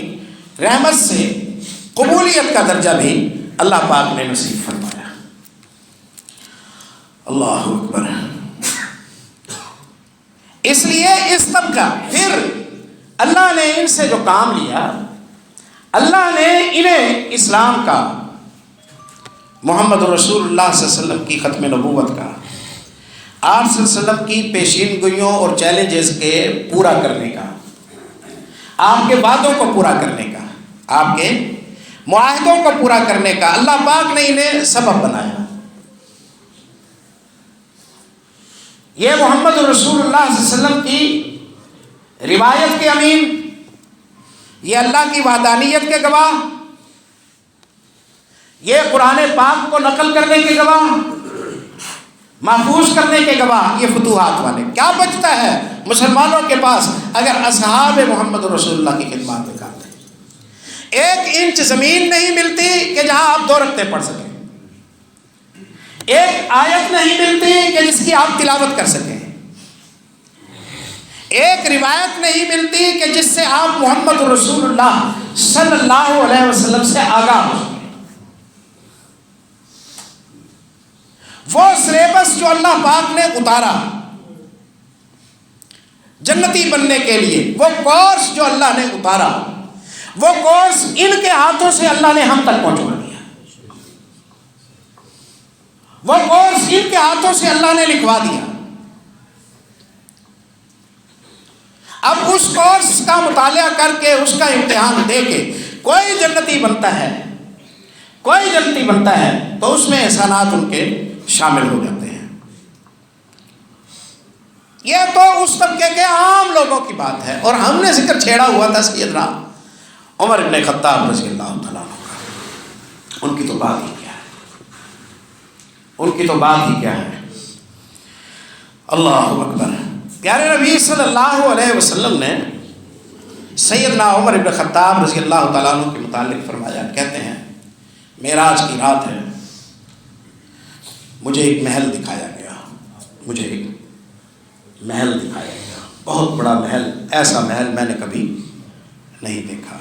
رحمت سے قبولیت کا درجہ بھی اللہ پاک نے نصیب فرمایا. اللہ اکبر. اس لیے اس طبقہ پھر اللہ نے ان سے جو کام لیا، اللہ نے انہیں اسلام کا، محمد رسول اللہ صلی اللہ علیہ وسلم کی ختم نبوت کا، آپ صلی اللہ علیہ وسلم کی پیشین گوئیوں اور چیلنجز کے پورا کرنے کا، آپ کے وعدوں کو پورا کرنے کا، آپ کے معاہدوں کو پورا کرنے کا اللہ پاک نے انہیں سبب بنایا. یہ محمد رسول اللہ صلی اللہ علیہ وسلم کی روایت کے امین، یہ اللہ کی وحدانیت کے گواہ، یہ قرآن پاک کو نقل کرنے کے گواہ، محفوظ کرنے کے گواہ، یہ فتوحات والے. کیا بچتا ہے مسلمانوں کے پاس اگر اصحاب محمد رسول اللہ کی خدمات میں کام کریں؟ 1 انچ زمین نہیں ملتی کہ جہاں آپ 2 رکعتیں پڑھ سکیں. ایک آیت نہیں ملتی کہ جس کی آپ تلاوت کر سکیں، ایک روایت نہیں ملتی کہ جس سے آپ محمد رسول اللہ صلی اللہ علیہ وسلم سے آگاہ ہو سکیں۔ وہ سلیبس جو اللہ پاک نے اتارا جنتی بننے کے لیے، وہ کورس جو اللہ نے اتارا، وہ کورس ان کے ہاتھوں سے اللہ نے ہم تک پہنچوا دیا، وہ کورس ان کے ہاتھوں سے اللہ نے لکھوا دیا۔ اب اس کورس کا مطالعہ کر کے، اس کا امتحان دے کے کوئی جنتی بنتا ہے، کوئی جنتی بنتا ہے تو اس میں احسانات ان کے شامل ہو جاتے ہیں۔ یہ تو اس طبقے کے عام لوگوں کی بات ہے، اور ہم نے ذکر چھیڑا ہوا تھا سیدنا عمر ابن خطاب رضی اللہ تعالیٰ عنہ کا۔ ان کی تو بات ہی کیا ہے، ان کی تو بات ہی کیا ہے۔ اللہ اکبر۔ پیارے نبی صلی اللہ علیہ وسلم نے سیدنا عمر ابن خطاب رضی اللہ تعالیٰ عنہ کے متعلق فرمایا، کہتے ہیں معراج کی رات ہے، مجھے ایک محل دکھایا گیا، مجھے ایک محل دکھایا گیا، بہت بڑا محل، ایسا محل میں نے کبھی نہیں دیکھا۔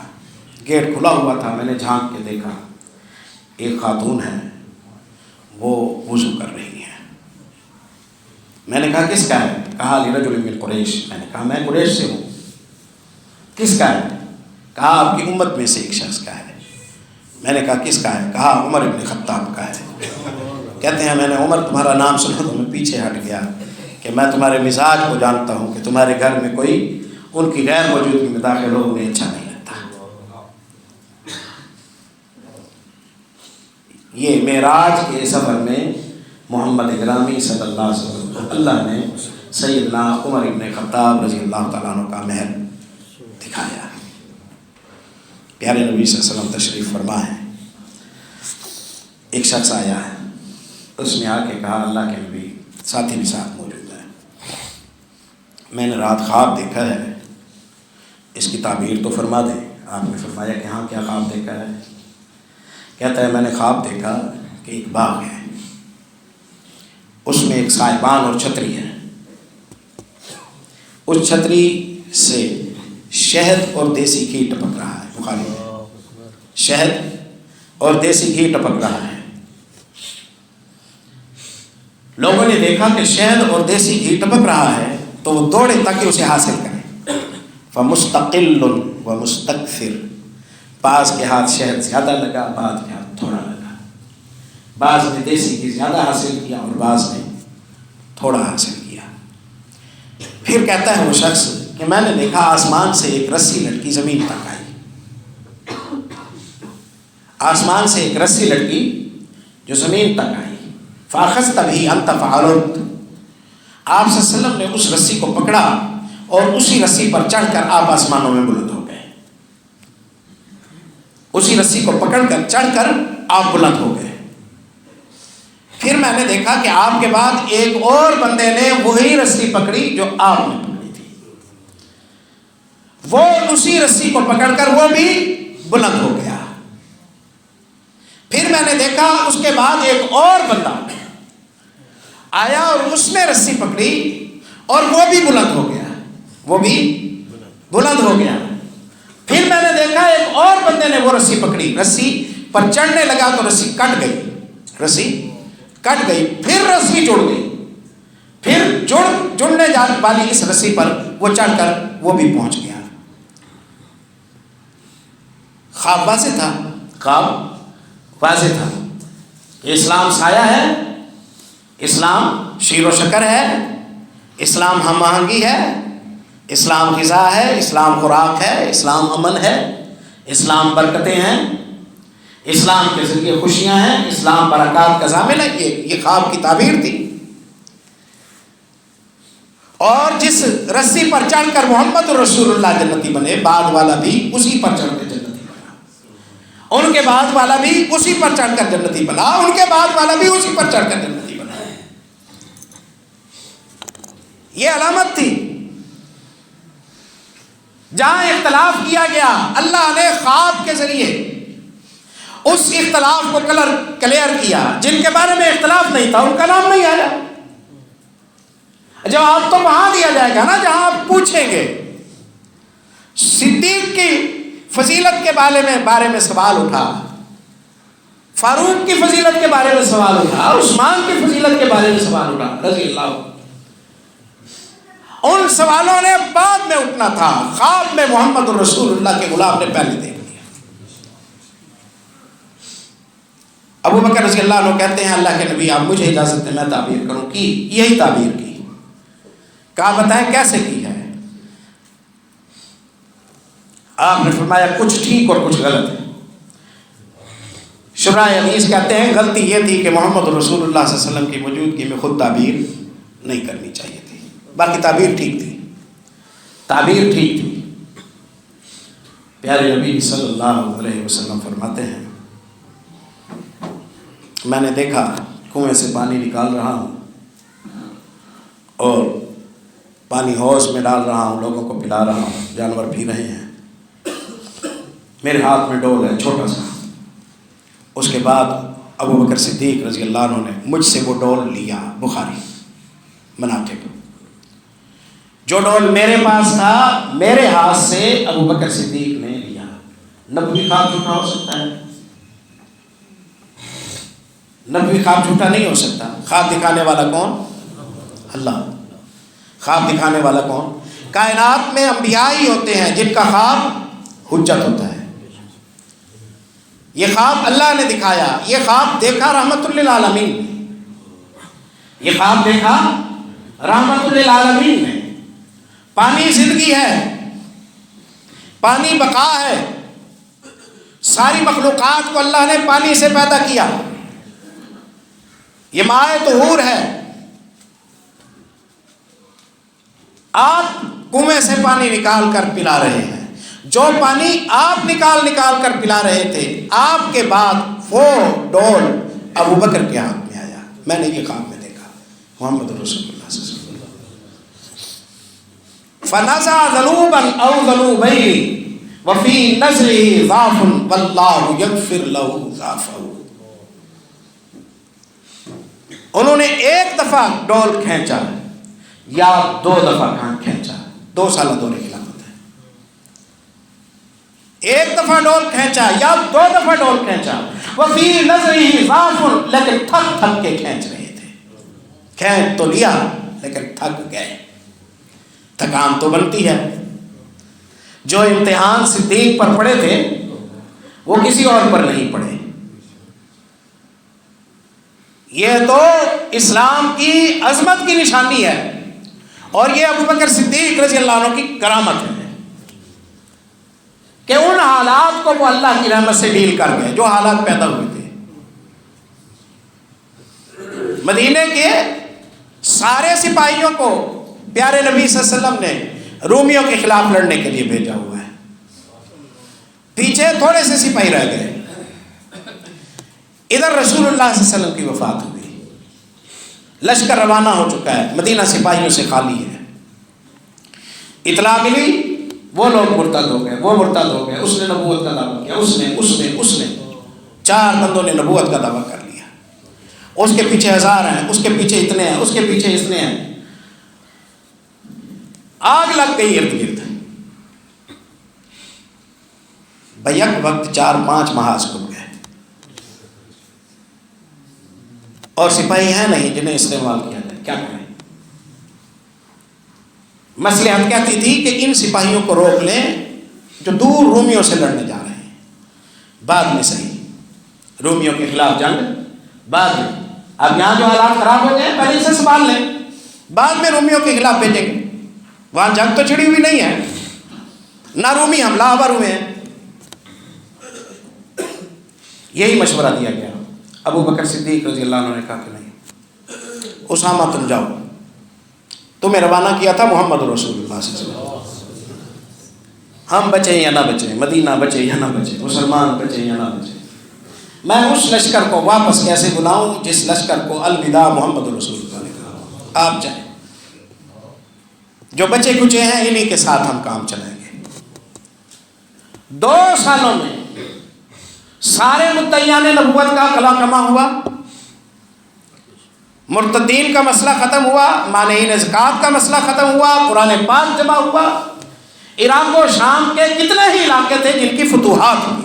گیٹ کھلا ہوا تھا، میں نے جھانک کے دیکھا، ایک خاتون ہے، وہ وضو کر رہی ہے۔ میں نے کہا کس کا ہے؟ کہا لرجل من قریش۔ میں نے کہا میں قریش سے ہوں۔ کس کا ہے؟ کہا آپ کی امت میں سے ایک شخص کا ہے۔ میں نے کہا کس کا ہے؟ کہا عمر ابن خطاب کا ہے۔ کہتے ہیں میں نے عمر تمہارا نام سنا تو میں پیچھے ہٹ گیا کہ میں تمہارے مزاج کو جانتا ہوں کہ تمہارے گھر میں کوئی ان کی غیر موجودگی میں داخل ہو انہیں اچھا نہیں لگتا۔ یہ معراج کے سفر میں محمد گرامی صلی اللہ علیہ وسلم اللہ نے سیدنا عمر ابن خطاب رضی اللہ تعالیٰ عنہ کا محل دکھایا۔ پیارے نبی صلی اللہ علیہ وسلم تشریف فرما ہے، ایک شخص آیا ہے، اس نے آ کے کہا اللہ کے نبی، ساتھی بھی ساتھ موجود ہے، میں نے رات خواب دیکھا ہے، اس کی تعبیر تو فرما دیں۔ آپ نے فرمایا کہ ہاں کیا خواب دیکھا ہے؟ کہتا ہے میں نے خواب دیکھا کہ ایک باغ ہے، اس میں ایک سائبان اور چھتری ہے، اس چھتری سے شہد اور دیسی گھی ٹپک رہا ہے۔ بخاری میں شہد اور دیسی گھی ٹپک رہا ہے۔ لوگوں نے دیکھا کہ شہد اور دیسی گھی ٹپک رہا ہے تو وہ دوڑے تاکہ اسے حاصل کریں۔ فمستقل و مستکثر، بعض کے ہاتھ شہد زیادہ لگا، بعض کے ہاتھ تھوڑا لگا، بعض نے دیسی گھی زیادہ حاصل کیا اور بعض نے تھوڑا حاصل کیا۔ پھر کہتا ہے وہ شخص کہ میں نے دیکھا آسمان سے ایک رسی لٹکی زمین تک آئی، آسمان سے ایک رسی لٹکی جو زمین تک آئی۔ فاخذت به انت فعلت، آپ صلی اللہ علیہ وسلم نے اس رسی کو پکڑا اور اسی رسی پر چڑھ کر آپ آسمانوں میں بلند ہو گئے، اسی رسی کو پکڑ کر چڑھ کر آپ بلند ہو گئے۔ پھر میں نے دیکھا کہ آپ کے بعد ایک اور بندے نے وہی رسی پکڑی جو آپ نے پکڑی تھی، وہ اسی رسی کو پکڑ کر وہ بھی بلند ہو گیا۔ پھر میں نے دیکھا اس کے بعد ایک اور بندہ آیا اور اس نے رسی پکڑی اور وہ بھی بلند ہو گیا، وہ بھی بلند ہو گیا۔ پھر میں نے دیکھا ایک اور بندے نے وہ رسی پکڑی، رسی پر چڑھنے لگا تو رسی کٹ گئی، رسی کٹ گئی، پھر رسی جڑ گئی، پھر جڑنے والی اس رسی پر وہ چڑھ کر وہ بھی پہنچ گیا۔ خواب واضح تھا، خواب واضح تھا۔ اسلام سایہ ہے، اسلام شیر و شکر ہے، اسلام ہم آہنگی ہے، اسلام غذا ہے، اسلام خوراک ہے، اسلام امن ہے، اسلام برکتیں ہیں، اسلام کے ذریعے خوشیاں ہیں، اسلام برکات کا ضامن ہے۔ یہ خواب کی تعبیر تھی۔ اور جس رسی پر چڑھ کر محمد رسول اللہ جنتی بنے، بعد والا بھی اسی پر چڑھ کر جنتی بنا، ان کے بعد والا بھی اسی پر چڑھ کر جنتی بنا، ان کے بعد والا بھی اسی پر چڑھ کر جنتی بنا۔ یہ علامت تھی۔ جہاں اختلاف کیا گیا، اللہ نے خواب کے ذریعے اس اختلاف کو کلیئر کیا. جن کے بارے میں اختلاف نہیں تھا ان کا نام نہیں آیا. جواب تو وہاں دیا جائے گا نا جہاں آپ پوچھیں گے. صدیق کی فضیلت کے بارے میں سوال اٹھا, فاروق کی فضیلت کے بارے میں سوال اٹھا, عثمان کی فضیلت کے بارے میں سوال اٹھا رضی اللہ. ان سوالوں نے بعد میں اٹھنا تھا. خواب میں محمد رسول اللہ کے غلام نے پہلے دیکھ لیا. ابو بکر رضی اللہ عنہ کہتے ہیں اللہ کے نبی آپ مجھے اجازت دیں میں تعبیر کروں. کی یہی تعبیر کی. کہا بتائیں کیسے کی ہے. آپ نے فرمایا کچھ ٹھیک اور کچھ غلط ہے. شرح حدیث کہتے ہیں غلطی یہ تھی کہ محمد رسول اللہ صلی اللہ علیہ وسلم کی موجودگی میں خود تعبیر نہیں کرنی چاہیے تھی. باقی تعبیر ٹھیک تھی. تعبیر ٹھیک تھی. پیارے نبی صلی اللہ علیہ وسلم فرماتے ہیں میں نے دیکھا کنویں سے پانی نکال رہا ہوں اور پانی حوض میں ڈال رہا ہوں, لوگوں کو پلا رہا ہوں, جانور پی رہے ہیں. میرے ہاتھ میں ڈول ہے چھوٹا سا. اس کے بعد ابو بکر صدیق رضی اللہ عنہ نے مجھ سے وہ ڈول لیا. بخاری مناقب. جو ڈول میرے پاس تھا میرے ہاتھ سے ابو بکر صدیق نے لیا. نبوی خواب جھوٹا ہو سکتا ہے؟ نبوی خواب جھوٹا نہیں ہو سکتا. خواب دکھانے والا کون؟ اللہ. خواب دکھانے والا کون؟ کائنات میں انبیاء ہی ہوتے ہیں جن کا خواب حجت ہوتا ہے. یہ خواب اللہ نے دکھایا. یہ خواب دیکھا رحمت للعالمین نے. یہ خواب دیکھا رحمت للعالمین نے. پانی زندگی ہے, پانی بقا ہے. ساری مخلوقات کو اللہ نے پانی سے پیدا کیا. یہ مائے طہور ہے. آپ کنویں سے پانی نکال کر پلا رہے ہیں. جو پانی آپ نکال کر پلا رہے تھے آپ کے بعد وہ ڈول ابو بکر کے ہاتھ میں آیا. میں نے یہ خواب میں دیکھا. محمد رسول اللہ صلی اللہ علیہ وسلم فنزع ذنوبا او ذنوبین وفی نزعه ضعف واللہ یغفر له ضعفه. انہوں نے ایک دفعہ ڈول کھینچا یا دو دفعہ کھینچا. 2 سال دور خلافت ہے. ایک دفعہ ڈول کھینچا یا 2 دفعہ ڈول کھینچا. وفی نظرہ ضعف, لیکن تھک کے کھینچ رہے تھے. کھینچ تو لیا لیکن تھک گئے. تھکان تو بنتی ہے. جو امتحان صدیق پر پڑے تھے وہ کسی اور پر نہیں پڑے. یہ تو اسلام کی عظمت کی نشانی ہے اور یہ ابو بکر صدیق رضی اللہ عنہ کی کرامت ہے کہ ان حالات کو وہ اللہ کی رحمت سے ڈیل کر گئے جو حالات پیدا ہوئے تھے. مدینے کے سارے سپاہیوں کو پیارے نبی صلی اللہ علیہ وسلم نے رومیوں کے خلاف لڑنے کے لیے بھیجا ہوا ہے. پیچھے تھوڑے سے سپاہی رہ گئے. ادھر رسول اللہ صلی اللہ علیہ وسلم کی وفات ہوئی. لشکر روانہ ہو چکا ہے. مدینہ سپاہیوں سے خالی ہے. اطلاع ملی وہ لوگ مرتد ہو گئے, وہ مرتد ہو گئے. اس نے نبوت کا دعویٰ کیا. اس نے 4 بندوں نے نبوت کا دعویٰ کر لیا. اس کے پیچھے 1000 ہیں, اس کے پیچھے اتنے ہیں, اس کے پیچھے اتنے ہیں. آگ لگ گئی ارد گرد. بیک وقت 4-5 محاذ کھل گئے اور سپاہی ہیں نہیں جنہیں استعمال کیا جائے. کیا کریں؟ مصلحت کہتی تھی کہ ان سپاہیوں کو روک لیں جو دور رومیوں سے لڑنے جا رہے ہیں. بعد میں صحیح رومیوں کے خلاف جنگ بعد میں. اب یہاں جو حالات خراب ہو گئے پہلے سے سنبھال لیں, بعد میں رومیوں کے خلاف بھیجیں گے. وہاں جنگ تو چھڑی ہوئی نہیں ہے, نہ رومی حملہ آور ہوئے ہیں. یہی مشورہ دیا گیا. ابو بکر صدیق رضی اللہ عنہ نے کہا کہ نہیں, اسامہ تم جاؤ, تمہیں روانہ کیا تھا محمد رسول اللہ صلی اللہ علیہ وسلم. ہم بچیں یا نہ بچیں, مدینہ بچے یا نہ بچے, مسلمان بچے یا نہ بچے, میں اس لشکر کو واپس کیسے بلاؤں جس لشکر کو الوداع محمد رسول اللہ نے کہا. آپ جائیں, جو بچے کچے ہیں انہی کے ساتھ ہم کام چلائیں گے. 2 سالوں میں سارے مدعیان نبوت کا کلا کما ہوا، مرتدین کا مسئلہ ختم ہوا، مانعین زکوٰۃ کا مسئلہ ختم ہوا، قرآن پاک جمع ہوا۔ عراق و شام کے کتنے ہی علاقے تھے جن کی فتوحات ہوئی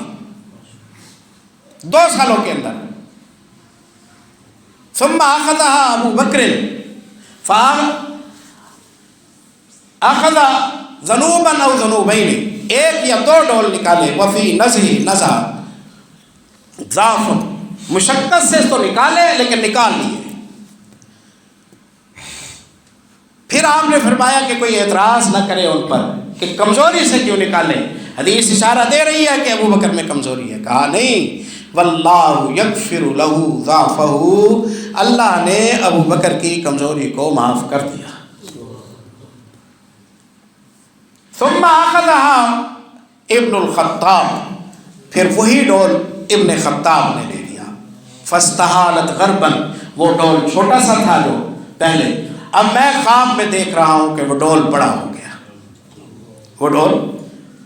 2 سالوں کے اندر۔ ثم اخذها ابو بکر اخذ ذنوبا او ذنوبین، 1 یا 2 ڈول نکالے، وفی نزع ضعف، مشقت سے تو نکالے لیکن نکال لیے۔ پھر آپ نے فرمایا کہ کوئی اعتراض نہ کرے ان پر کہ کمزوری سے کیوں نکالے، حدیث اشارہ دے رہی ہے کہ ابو بکر میں کمزوری ہے۔ کہا نہیں، واللہ یغفر له ضعفه، اللہ نے ابو بکر کی کمزوری کو معاف کر دیا۔ ثم اخذها ابن الخطاب، پھر وہی ڈول ابن خطاب نے لے لیا۔ فاستحالت غربا، وہ ڈول چھوٹا سا تھا جو پہلے، اب میں خواب میں دیکھ رہا ہوں کہ وہ ڈول بڑا ہو گیا، وہ ڈول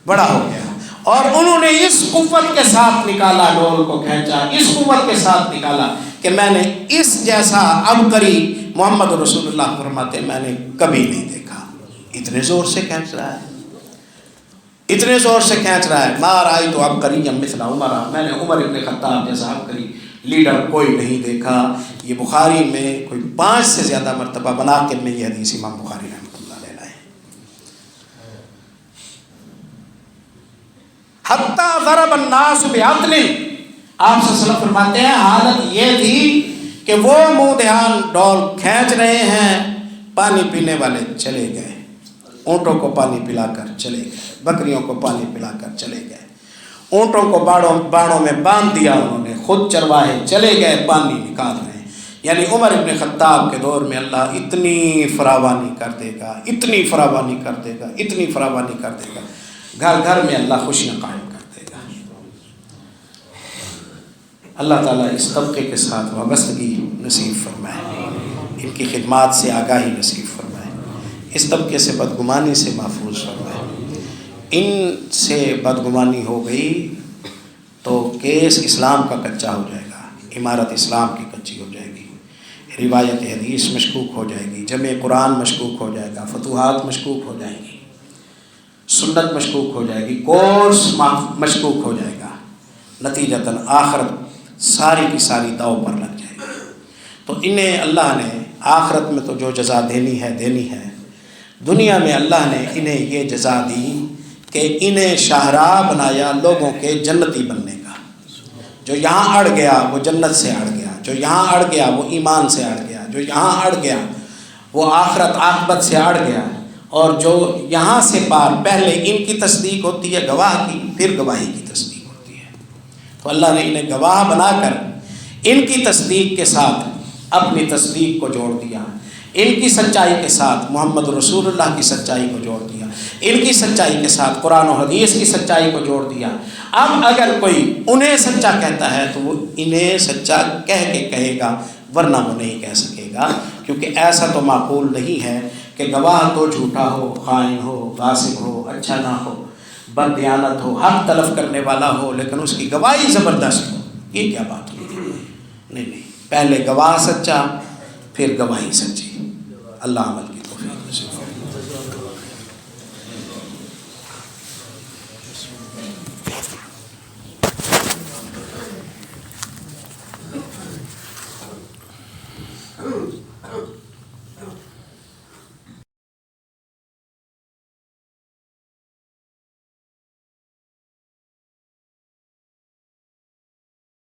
بڑا ہو گیا، اور انہوں نے اس قوت کے ساتھ نکالا، ڈول کو کھینچا اس قوت کے ساتھ نکالا کہ میں نے اس جیسا عبقری، محمد رسول اللہ فرماتے میں نے کبھی نہیں دیکھا۔ اتنے زور سے کھینچ رہا ہے، اتنے زور سے کھینچ رہا ہے۔ ما رأیت عبقریا مثل عمر، میں نے عمر ابن خطاب جیسا عبقری لیڈر کوئی نہیں دیکھا۔ یہ بخاری میں کوئی 5 سے زیادہ مرتبہ مناقب میں یہ حدیث امام بخاری رحمۃ اللہ علیہ لائے۔ حتی ضرب الناس بعدل، آپ صلی اللہ علیہ وسلم فرماتے ہیں حالت یہ تھی کہ وہ منہ دھیان ڈول کھینچ رہے ہیں، پانی پینے والے چلے گئے، اونٹوں کو پانی پلا کر چلے گئے، بکریوں کو پانی پلا کر چلے گئے، اونٹوں کو باڑوں میں باندھ دیا انہوں نے، خود چرواہے چلے گئے، پانی نکال رہے ہیں۔ یعنی عمر ابن خطاب کے دور میں اللہ اتنی فراوانی کر دے گا، اتنی فراوانی کر دے گا، اتنی فراوانی کر دے گا، گھر گھر میں اللہ خوشیاں قائم کر دے گا۔ اللہ تعالیٰ اس طبقے کے ساتھ وابستگی نصیب فرمائے، ان کی خدمات سے آگاہی نصیب فرمائے، اس طبقے سے بدگمانی سے محفوظ فرمائے۔ ان سے بدگمانی ہو گئی تو کیس اسلام کا کچا ہو جائے گا، عمارت اسلام کی کچی ہو جائے گی، روایت حدیث مشکوک ہو جائے گی، جمع قرآن مشکوک ہو جائے گا، فتوحات مشکوک ہو جائیں گی، سنت مشکوک ہو جائے گی، کورس مشکوک ہو جائے گا، نتیجتاً آخرت ساری کی ساری داؤ پر لگ جائے گی۔ تو انہیں اللہ نے آخرت میں تو جو جزا دینی ہے دینی ہے، دنیا میں اللہ نے انہیں یہ جزا دی کہ انہیں شاہراہ بنایا لوگوں کے جنتی بننے کا۔ جو یہاں اڑ گیا وہ جنت سے اڑ گیا، جو یہاں اڑ گیا وہ ایمان سے اڑ گیا، جو یہاں اڑ گیا وہ آخرت عاقبت سے اڑ گیا، اور جو یہاں سے پار پہلے ان کی تصدیق ہوتی ہے گواہ کی، پھر گواہی کی تصدیق ہوتی ہے۔ تو اللہ نے انہیں گواہ بنا کر ان کی تصدیق کے ساتھ اپنی تصدیق کو جوڑ دیا، ان کی سچائی کے ساتھ محمد رسول اللہ کی سچائی کو جوڑ دیا، ان کی سچائی کے ساتھ قرآن و حدیث کی سچائی کو جوڑ دیا۔ اب اگر کوئی انہیں سچا کہتا ہے تو وہ انہیں سچا کہہ کے کہے گا، ورنہ وہ نہیں کہہ سکے گا، کیونکہ ایسا تو معقول نہیں ہے کہ گواہ تو جھوٹا ہو، خائن ہو، غاصب ہو، اچھا نہ ہو، بد دیانت ہو، حق تلف کرنے والا ہو، لیکن اس کی گواہی زبردست ہو۔ یہ کیا بات ہوئی؟ نہیں، پہلے گواہ سچا پھر گواہی سچی۔ اللہ عمل کی توفیق نصیب فرمائے۔